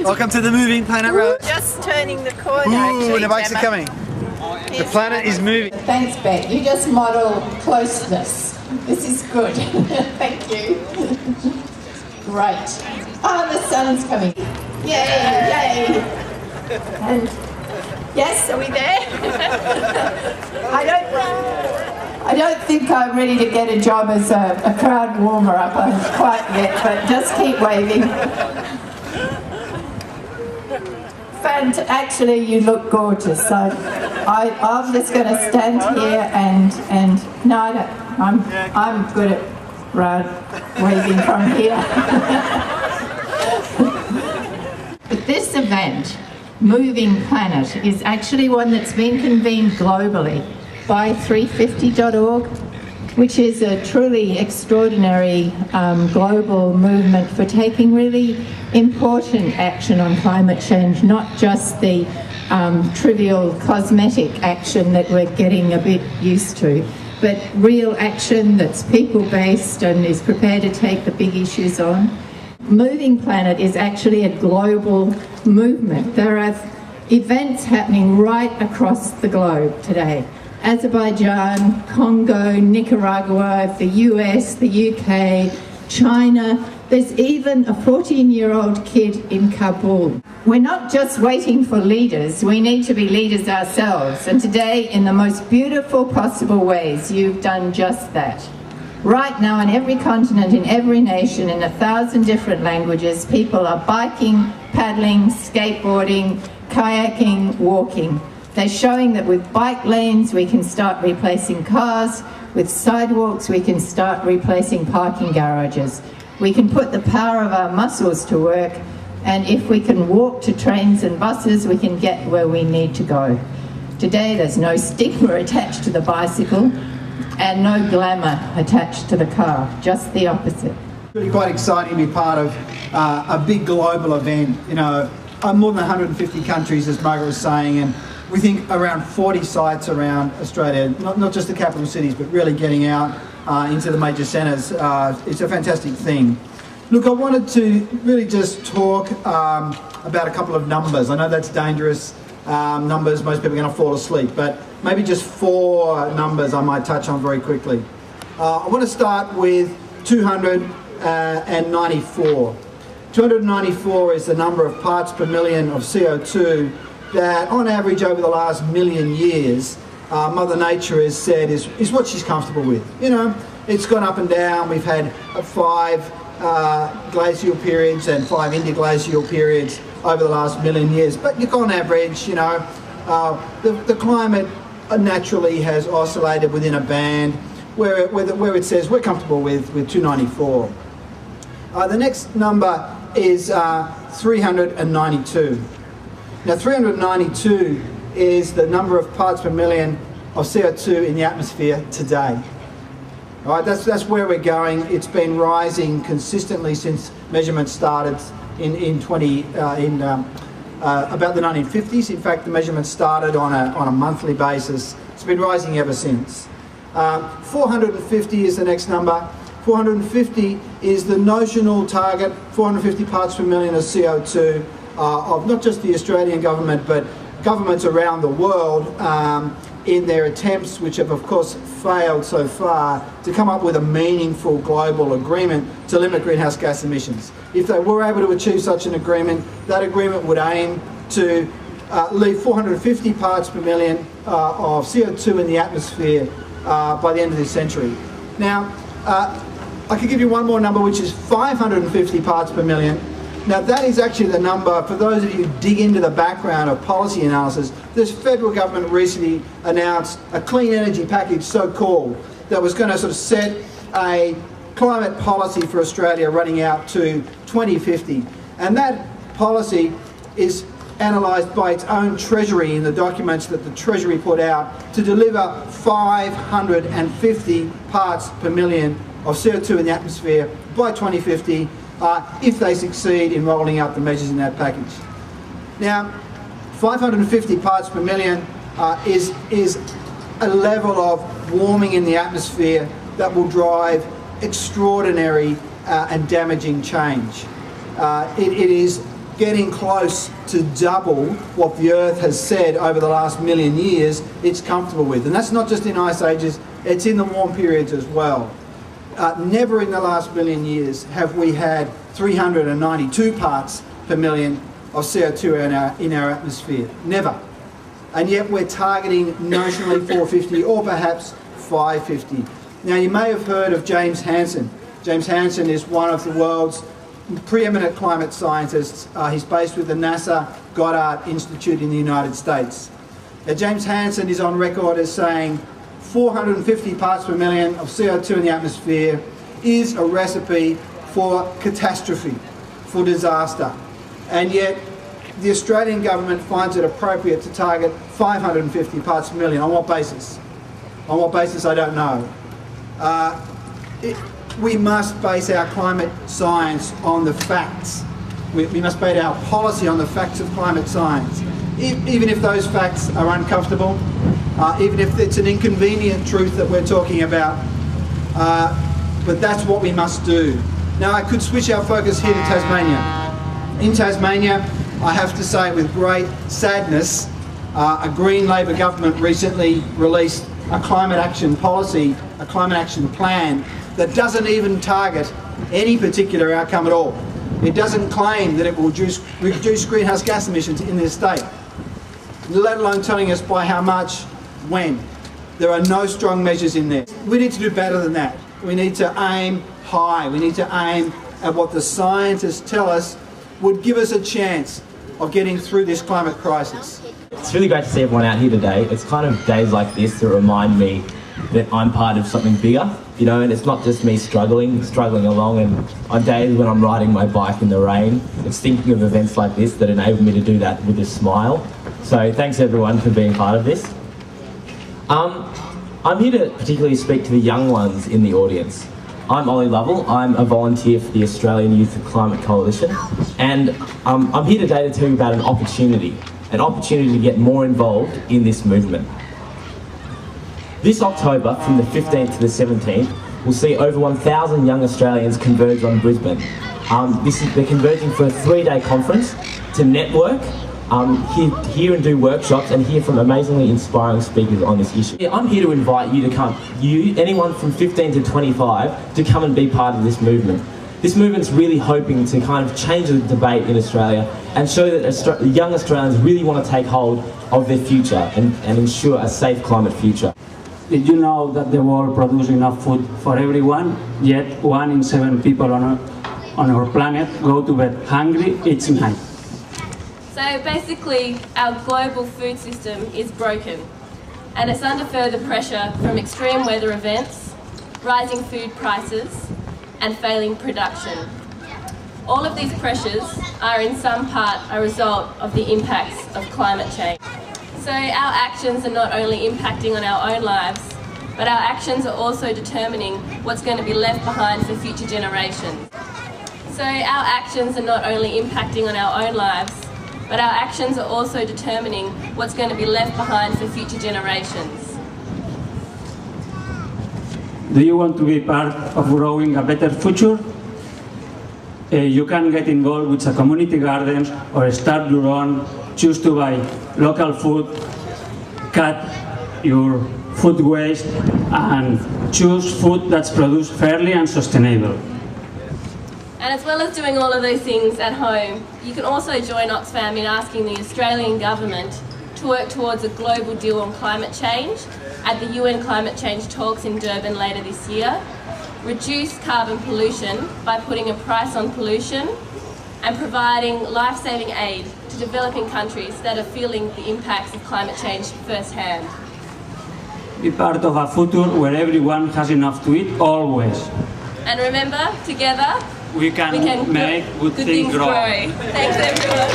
Welcome to the Moving Planet Road. Just turning the corner. Ooh, the bikes are coming. The planet is moving. Thanks, Beck. You just model closeness. This is good. Thank you. Great. Oh, the sun's coming. Yay, yay. And yes, are we there? I don't think I'm ready to get a job as a crowd warmer-up quite yet, but just keep waving. Actually, you look gorgeous. So I'm just going to stand here and no, I'm good at waving from here. But this event, Moving Planet, is actually one that's been convened globally by 350.org, which is a truly extraordinary global movement for taking really important action on climate change, not just the trivial cosmetic action that we're getting a bit used to, but real action that's people-based and is prepared to take the big issues on. Moving Planet is actually a global movement. There are events happening right across the globe today. Azerbaijan, Congo, Nicaragua, the US, the UK, China. There's even a 14-year-old kid in Kabul. We're not just waiting for leaders, we need to be leaders ourselves. And today, in the most beautiful possible ways, you've done just that. Right now, in every continent, in every nation, in 1,000 different languages, people are biking, paddling, skateboarding, kayaking, walking. They're showing that with bike lanes we can start replacing cars, with sidewalks we can start replacing parking garages. We can put the power of our muscles to work, and if we can walk to trains and buses, we can get where we need to go. Today there's no stigma attached to the bicycle and no glamour attached to the car, just the opposite. It's really quite exciting to be part of a big global event. You know, more than 150 countries, as Margaret was saying, and we think around 40 sites around Australia, not just the capital cities, but really getting out into the major centres. It's a fantastic thing. Look, I wanted to really just talk about a couple of numbers. I know that's dangerous numbers, most people are going to fall asleep, but maybe just 4 numbers I might touch on very quickly. I want to start with 294. 294 is the number of parts per million of CO2 that on average over the last million years Mother Nature has said is what she's comfortable with. You know, it's gone up and down. We've had 5 glacial periods and 5 interglacial periods over the last million years, but on average, you know, the climate naturally has oscillated within a band where it says we're comfortable with 294. The next number is 392. Now 392 is the number of parts per million of CO2 in the atmosphere today. All right, that's where we're going. It's been rising consistently since measurements started about the 1950s. In fact, the measurements started on a monthly basis. It's been rising ever since. 450 is the next number. 450 is the notional target, 450 parts per million of CO2 of not just the Australian government, but governments around the world in their attempts, which have of course failed so far, to come up with a meaningful global agreement to limit greenhouse gas emissions. If they were able to achieve such an agreement, that agreement would aim to leave 450 parts per million of CO2 in the atmosphere by the end of this century. Now, I could give you one more number, which is 550 parts per million. Now that is actually the number, for those of you who dig into the background of policy analysis, this federal government recently announced a clean energy package, so-called, that was going to sort of set a climate policy for Australia running out to 2050. And that policy is analysed by its own Treasury in the documents that the Treasury put out to deliver 550 parts per million of CO2 in the atmosphere by 2050 if they succeed in rolling out the measures in that package. Now, 550 parts per million is a level of warming in the atmosphere that will drive extraordinary and damaging change. It is getting close to double what the Earth has said over the last million years it's comfortable with. And that's not just in ice ages, it's in the warm periods as well. Never in the last million years have we had 392 parts per million of CO2 in our atmosphere. Never. And yet we're targeting notionally 450 or perhaps 550. Now you may have heard of James Hansen. James Hansen is one of the world's preeminent climate scientists. He's based with the NASA Goddard Institute in the United States. Now, James Hansen is on record as saying 450 parts per million of CO2 in the atmosphere is a recipe for catastrophe, for disaster. And yet the Australian government finds it appropriate to target 550 parts per million. On what basis? On what basis, I don't know. We must base our climate science on the facts. We must base our policy on the facts of climate science. Even if those facts are uncomfortable, even if it's an inconvenient truth that we're talking about, but that's what we must do. Now I could switch our focus here to Tasmania. In Tasmania, I have to say with great sadness, a Green Labor government recently released a climate action policy, a climate action plan that doesn't even target any particular outcome at all. It doesn't claim that it will reduce greenhouse gas emissions in this state, let alone telling us by how much, when. There are no strong measures in there. We need to do better than that. We need to aim high. We need to aim at what the scientists tell us would give us a chance of getting through this climate crisis. It's really great to see everyone out here today. It's kind of days like this that remind me that I'm part of something bigger, you know, and it's not just me struggling along, and on days when I'm riding my bike in the rain, it's thinking of events like this that enable me to do that with a smile. So thanks everyone for being part of this. I'm here to particularly speak to the young ones in the audience. I'm Ollie Lovell, I'm a volunteer for the Australian Youth Climate Coalition, and I'm here today to tell you about an opportunity to get more involved in this movement. This October, from the 15th to the 17th, we'll see over 1,000 young Australians converge on Brisbane. They're converging for a 3-day conference to network, hear and do workshops and hear from amazingly inspiring speakers on this issue. I'm here to invite you to come, anyone from 15 to 25, to come and be part of this movement. This movement's really hoping to kind of change the debate in Australia and show that young Australians really want to take hold of their future and ensure a safe climate future. Did you know that the world produces enough food for everyone, yet 1 in 7 people on our planet go to bed hungry each night? So basically, our global food system is broken, and it's under further pressure from extreme weather events, rising food prices, and failing production. All of these pressures are in some part a result of the impacts of climate change. So our actions are not only impacting on our own lives, but our actions are also determining what's going to be left behind for future generations. So our actions are not only impacting on our own lives, but our actions are also determining what's going to be left behind for future generations. Do you want to be part of growing a better future? You can get involved with a community garden or start your own. Choose to buy local food, cut your food waste, and choose food that's produced fairly and sustainable. And as well as doing all of those things at home, you can also join Oxfam in asking the Australian government to work towards a global deal on climate change at the UN climate change talks in Durban later this year, reduce carbon pollution by putting a price on pollution, and providing life-saving aid to developing countries that are feeling the impacts of climate change firsthand. Be part of a future where everyone has enough to eat always. And remember, together, we can make good things grow. Thanks everyone.